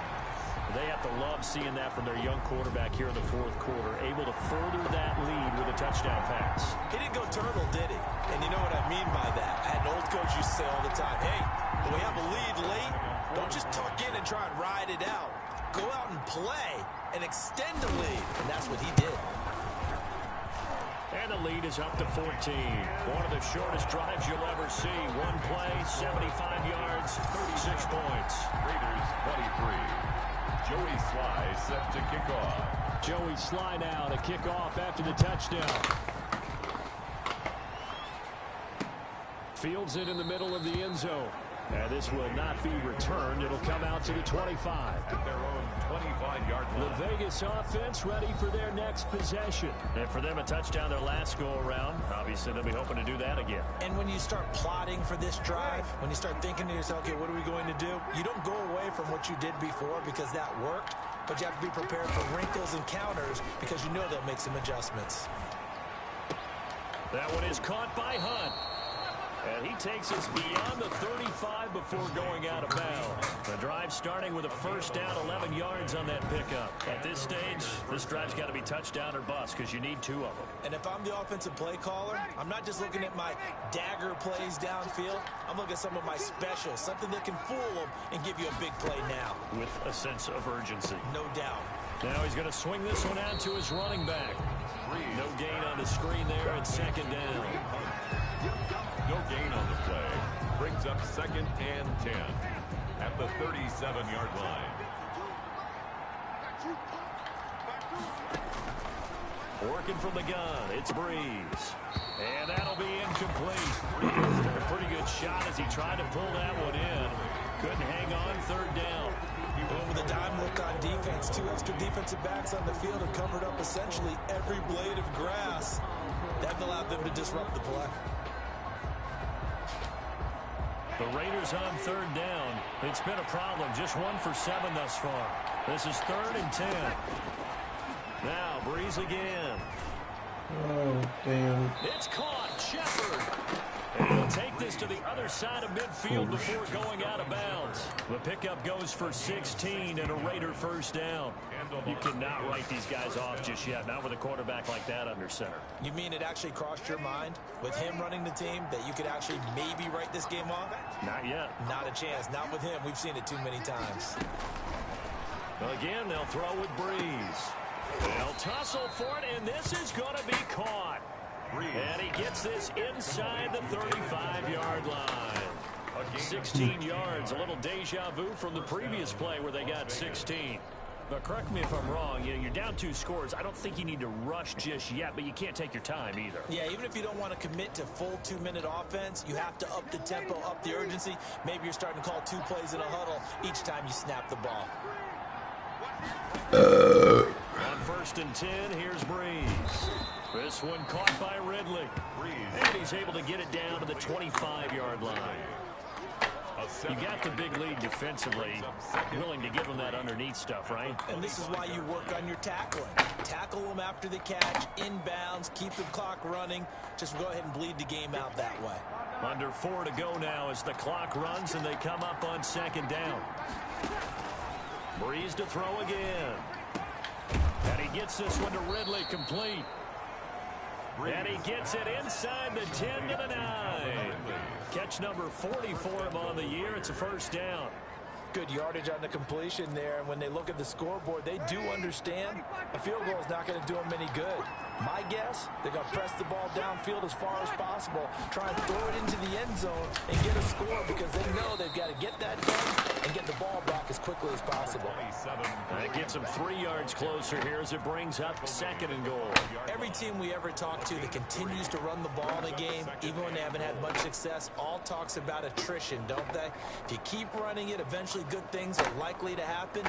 They have to love seeing that from their young quarterback here in the fourth quarter, able to further that lead with a touchdown pass. He didn't go turtle, did he? And you know what I mean by that. I had an old coach used to say all the time, hey, when we have a lead late, don't just tuck in and try and ride it out. Go out and play and extend the lead. And that's what he did. And the lead is up to 14. One of the shortest drives you'll ever see. One play, 75 yards, 36 points. Raiders 23. Joey Sly set to kick off. Joey Sly now to kick off after the touchdown. Fields it in the middle of the end zone. And this will not be returned. It'll come out to the 25. At their own 25-yard line. The Vegas offense ready for their next possession. And for them, a touchdown their last go-around. Obviously, they'll be hoping to do that again. And when you start plotting for this drive, when you start thinking to yourself, okay, what are we going to do? You don't go away from what you did before because that worked, but you have to be prepared for wrinkles and counters because you know they'll make some adjustments. That one is caught by Hunt. And he takes us beyond the 35 before going out of bounds. The drive starting with a first down, 11 yards on that pickup. At this stage, this drive's got to be touchdown or bust because you need two of them. And if I'm the offensive play caller, I'm not just looking at my dagger plays downfield. I'm looking at some of my specials, something that can fool them and give you a big play now. With a sense of urgency. No doubt. Now he's going to swing this one out to his running back. No gain on the screen there at second down. No gain on the play. Brings up 2nd and 10 at the 37-yard line. Working from the gun, it's Breeze. And that'll be incomplete. Took a pretty good shot as he tried to pull that one in. Couldn't hang on, third down. Going with a dime look on defense. Two extra defensive backs on the field have covered up essentially every blade of grass. That allowed them to disrupt the play. The Raiders on third down. It's been a problem. Just 1 for 7 thus far. This is 3rd and 10. Now, Breeze again. Oh, damn. It's caught. Shepard. And he'll take this to the other side of midfield before going out of bounds. The pickup goes for 16 and a Raider first down. You cannot write these guys off just yet, not with a quarterback like that under center. You mean it actually crossed your mind with him running the team that you could actually maybe write this game off? Not yet. Not a chance. Not with him. We've seen it too many times. Again, they'll throw with Breeze. They'll tussle for it, and this is going to be caught. And he gets this inside the 35-yard line. 16 yards, a little deja vu from the previous play where they got 16. But correct me if I'm wrong, you're down 2 scores. I don't think you need to rush just yet, but you can't take your time either. Yeah, even if you don't want to commit to full 2-minute offense, you have to up the tempo, up the urgency. Maybe you're starting to call 2 plays in a huddle each time you snap the ball. On 1st and 10, here's Breeze. This one caught by Ridley. And he's able to get it down to the 25-yard line. You got the big lead defensively, willing to give them that underneath stuff, right? And this is why you work on your tackling. Tackle them after the catch, inbounds, keep the clock running. Just go ahead and bleed the game out that way. Under 4 to go now as the clock runs and they come up on 2nd down. Breeze to throw again. And he gets this one to Ridley complete. And he gets it inside the 10 to the 9. Catch number 40 for him on the year. It's a first down. Good yardage on the completion there. And when they look at the scoreboard, they do understand a field goal is not going to do them any good. My guess, they're going to press the ball downfield as far as possible, try and throw it into the end zone and get a score because they know they've got to get that done and get the ball back as quickly as possible. That gets them 3 yards closer here as it brings up 2nd and goal. Every team we ever talk to that continues to run the ball in a game, even when they haven't had much success, all talks about attrition, don't they? If you keep running it, eventually good things are likely to happen.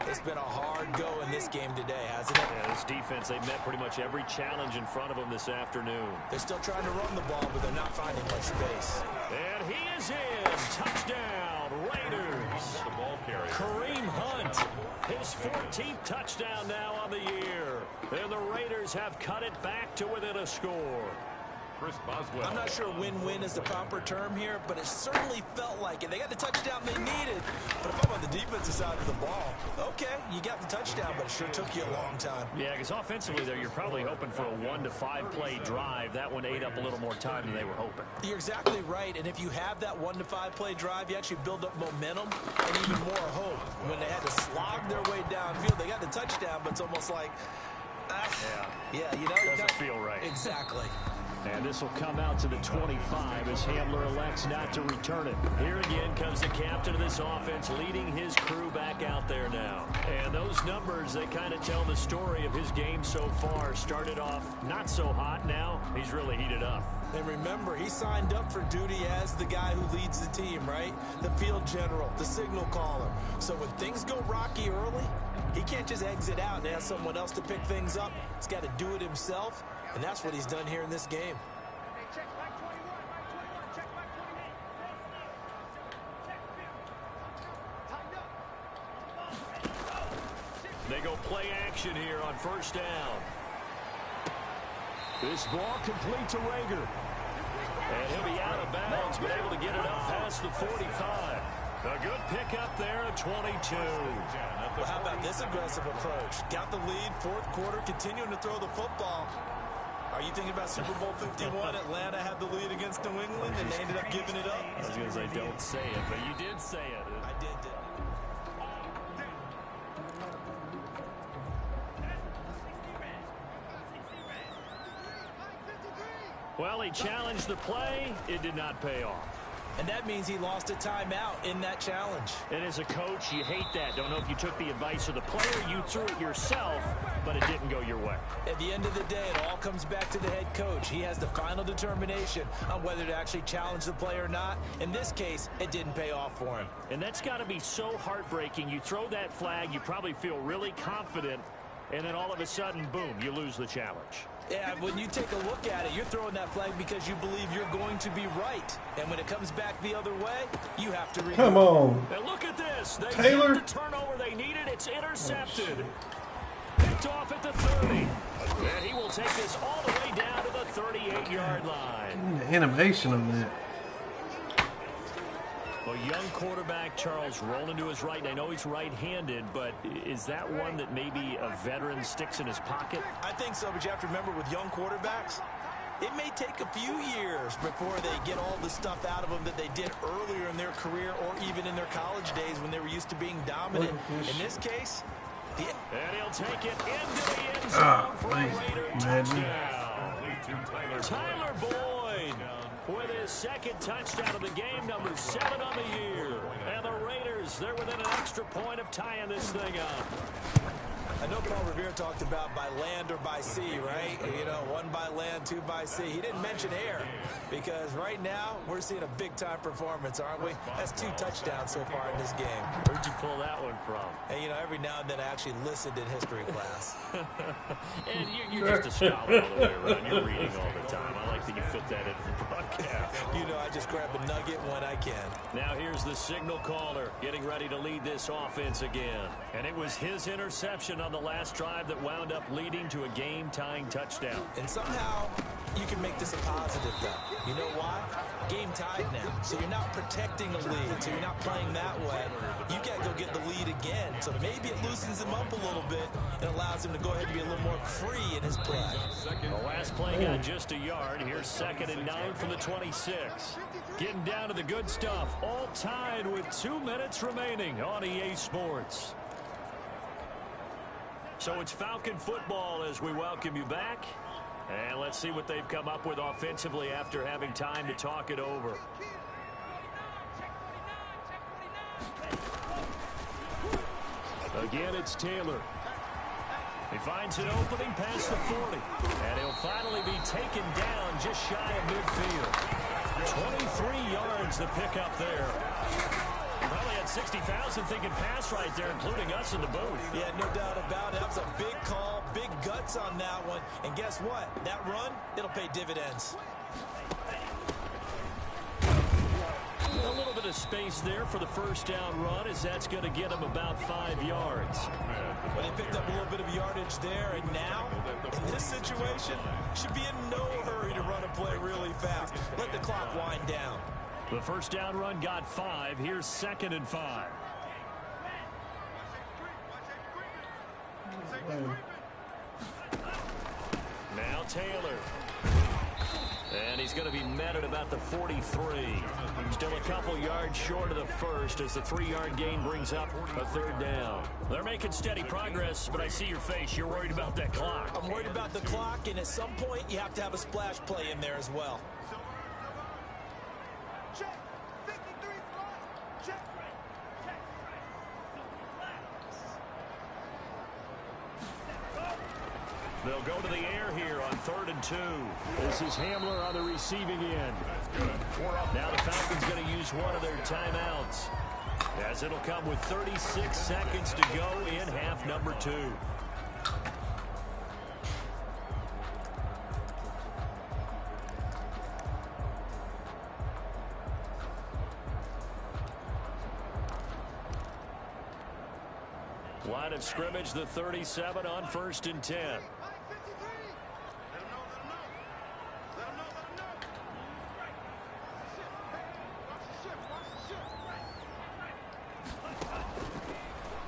It's been a hard go in this game today, hasn't it? Yeah, this defense, they've met pretty much every challenge in front of them this afternoon. They're still trying to run the ball, but they're not finding much space. And he is in. Touchdown, Raiders. The ball carrier. Kareem Hunt, his 14th touchdown now on the year. And the Raiders have cut it back to within a score. Chris Boswell. I'm not sure win-win is the proper term here, but it certainly felt like it. They got the touchdown they needed. But if I'm on the defensive side of the ball, okay, you got the touchdown, but it sure took you a long time. Yeah, because offensively there, you're probably hoping for a 1 to 5 play drive. That one ate up a little more time than they were hoping. You're exactly right, and if you have that 1 to 5 play drive, you actually build up momentum and even more hope. When they had to slog their way downfield, they got the touchdown, but it's almost like, yeah, you know. Doesn't feel right. Exactly. And this will come out to the 25 as Hamler elects not to return it. Here again comes the captain of this offense leading his crew back out there now. And those numbers, they kind of tell the story of his game so far. Started off not so hot. Now he's really heated up. And remember, he signed up for duty as the guy who leads the team, right? The field general, the signal caller. So when things go rocky early, he can't just exit out and ask someone else to pick things up. He's got to do it himself. And that's what he's done here in this game. They go play action here on 1st down. This ball complete to Rager. And he'll be out of bounds, but able to get it up past the 45. A good pickup there at 22. Well, how about this aggressive approach? Got the lead, 4th quarter, continuing to throw the football. Are you thinking about Super Bowl 51? Atlanta had the lead against New England, and they ended up giving it up? I was going to say, don't say it, but you did say it. I did. Well, he challenged the play. It did not pay off. And that means he lost a timeout in that challenge. And as a coach, you hate that. Don't know if you took the advice of the player. You threw it yourself, but it didn't go your way. At the end of the day, it all comes back to the head coach. He has the final determination on whether to actually challenge the play or not. In this case, it didn't pay off for him. And that's got to be so heartbreaking. You throw that flag, you probably feel really confident, and then all of a sudden, boom, you lose the challenge. Yeah, when you take a look at it, you're throwing that flag because you believe you're going to be right. And when it comes back the other way, you have to... Come on. And look at this. They Taylor. get the turnover they needed. It's intercepted. Picked off at the 30. And he will take this all the way down to the 38-yard line. The animation on that. Well, young quarterback Charles rolling to his right. I know he's right-handed, but is that one that maybe a veteran sticks in his pocket? I think so, but you have to remember with young quarterbacks, it may take a few years before they get all the stuff out of them that they did earlier in their career or even in their college days when they were used to being dominant. In this case, and he'll take it into the end zone for a Raider touchdown. Tyler Boyd with his 2nd touchdown of the game, number 7 on the year. And the Raiders, they're within an extra point of tying this thing up. I know Paul Revere talked about by land or by sea, right? You know, 1 by land, 2 by sea. He didn't mention air because right now we're seeing a big-time performance, aren't we? That's 2 touchdowns so far in this game. Where'd you pull that one from? And, you know, every now and then I actually listened in history class. And you're just a scholar all the way around. You're reading all the time. I like that you fit that into the broadcast. You know, I just grab a nugget when I can. Now here's the signal caller getting ready to lead this offense again. And it was his interception on the last drive that wound up leading to a game-tying touchdown. And somehow you can make this a positive, though. You know why? Game tied now. So you're not protecting a lead. So you're not playing that way. You got to go get the lead again. So maybe it loosens him up a little bit and allows him to go ahead and be a little more free in his play. The last play got just a yard. Here's 2nd and 9 from the 26. Getting down to the good stuff. All tied with 2 minutes remaining on EA Sports. So it's Falcon football as we welcome you back. And let's see what they've come up with offensively after having time to talk it over. Again, it's Taylor. He finds an opening past the 40. And he'll finally be taken down just shy of midfield. 23 yards the pickup there. Probably had 60,000 thinking pass right there, including us in the booth. Yeah, no doubt about it. That was a big call, big guts on that one. And guess what? That run, it'll pay dividends. A little bit of space there for the first down run, as that's going to get him about 5 yards. Well, he picked up a little bit of yardage there, and now, in this situation, should be in no hurry to run a play really fast. Let the clock wind down. The first down run got 5. Here's 2nd and 5. Now Taylor. And he's going to be met at about the 43. Still a couple yards short of the first as the 3-yard gain brings up a 3rd down. They're making steady progress, but I see your face. You're worried about that clock. I'm worried about the clock, and at some point you have to have a splash play in there as well. They'll go to the air here on 3rd and 2. This is Hamler on the receiving end. Now the Falcons going to use one of their timeouts, as it'll come with 36 seconds to go in half number 2. Line of scrimmage, the 37 on 1st and 10.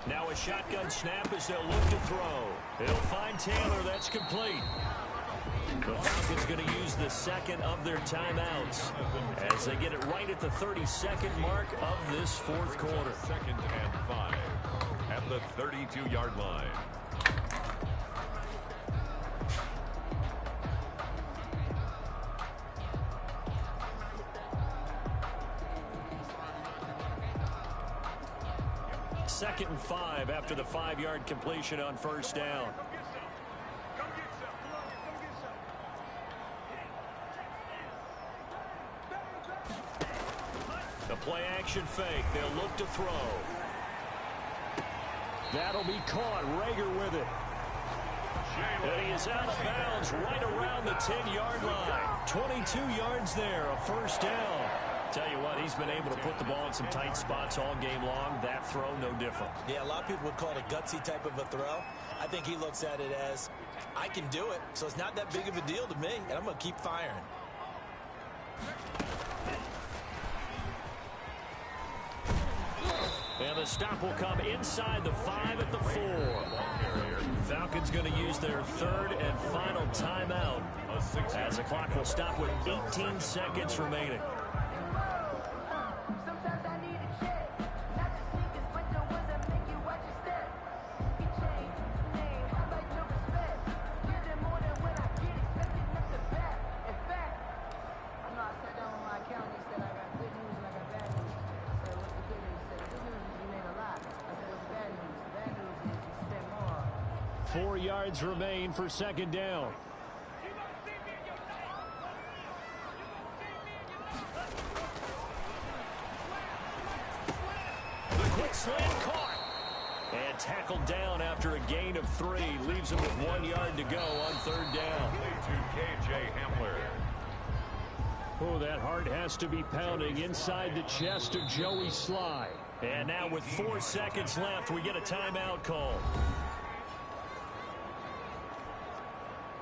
Now a shotgun snap as they'll look to throw. They'll find Taylor. That's complete. The Falcons going to use the 2nd of their timeouts as they get it right at the 32nd mark of this 4th quarter. 2nd and 5 at the 32-yard line. Second and 5 after the 5-yard completion on 1st down. The play action fake. They'll look to throw. That'll be caught. Rager with it. And he is out of bounds right around the 10-yard line. 22 yards there, a 1st down. Tell you what, he's been able to put the ball in some tight spots all game long. That throw, no different. Yeah, a lot of people would call it a gutsy type of a throw. I think he looks at it as, I can do it, so it's not that big of a deal to me, and I'm going to keep firing. And the stop will come inside the 5 at the 4. Falcons going to use their 3rd and final timeout as the clock will stop with 18 seconds remaining. Remain for 2nd down. The quick slant caught. And tackled down after a gain of 3. Leaves him with 1 yard to go on 3rd down. To K.J. Hamler. Oh, that heart has to be pounding inside the chest of Joey Sly. And now with 4 seconds left, we get a timeout call.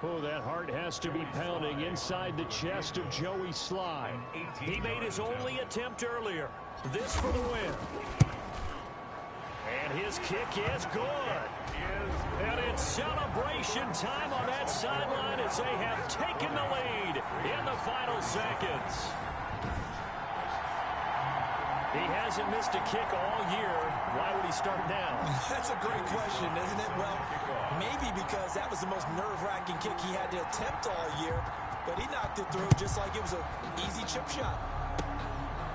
Oh, that heart has to be pounding inside the chest of Joey Sly. He made his only attempt earlier. This for the win. And his kick is good. And it's celebration time on that sideline as they have taken the lead in the final seconds. He hasn't missed a kick all year. Why would he start now? That's a great question, isn't it? Well, maybe because that was the most nerve-wracking kick he had to attempt all year, but he knocked it through just like it was an easy chip shot.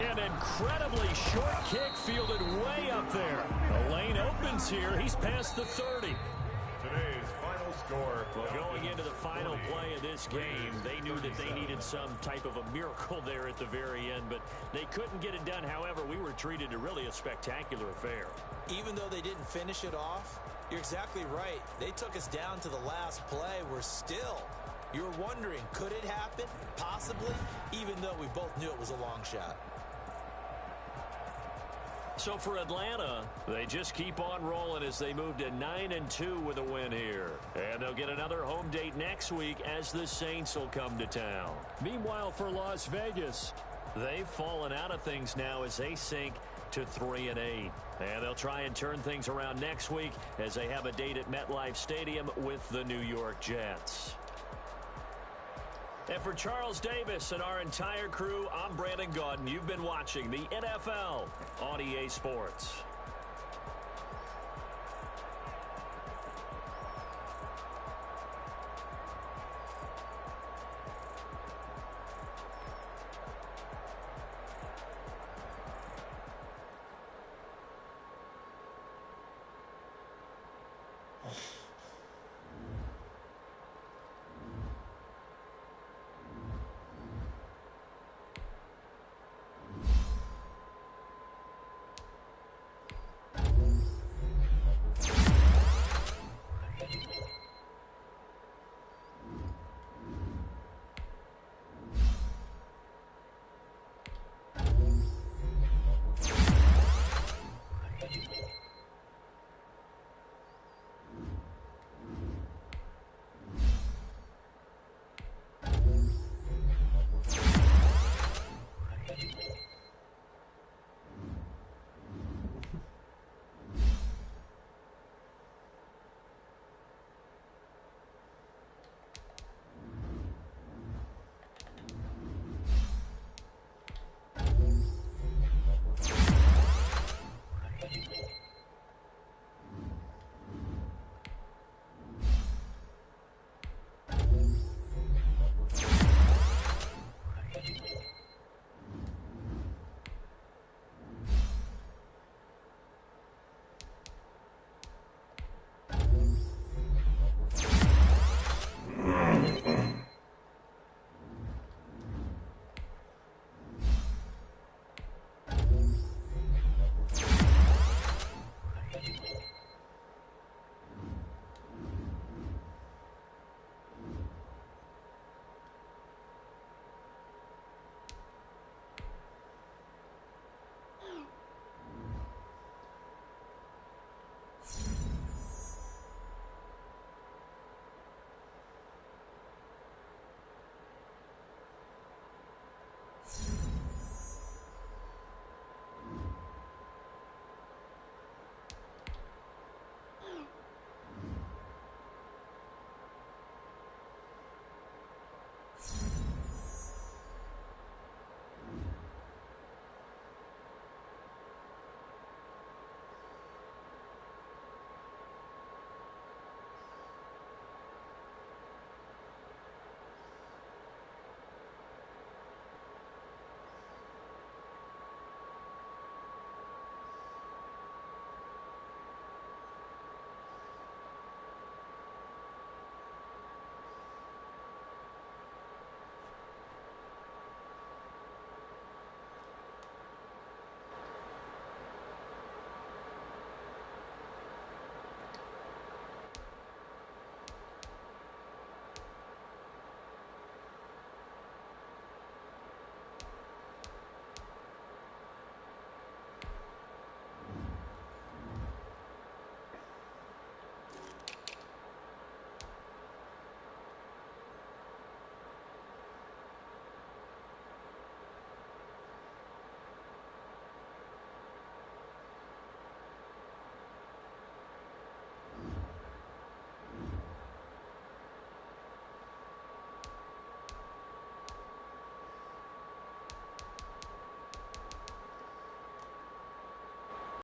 An incredibly short kick fielded way up there. The lane opens here. He's past the 30. Today's final score. Well, going into the final play of this game, they knew that they needed some type of a miracle there at the very end, but they couldn't get it done. However, we were treated to really a spectacular affair. Even though they didn't finish it off, you're exactly right. They took us down to the last play. You're wondering, could it happen? Possibly, even though we both knew it was a long shot. So for Atlanta, they just keep on rolling as they move to 9-2 with a win here. And they'll get another home date next week as the Saints will come to town. Meanwhile, for Las Vegas, they've fallen out of things now as they sink to 3-8. And they'll try and turn things around next week as they have a date at MetLife Stadium with the New York Jets. And for Charles Davis and our entire crew, I'm Brandon Gaudin. You've been watching the NFL on EA Sports.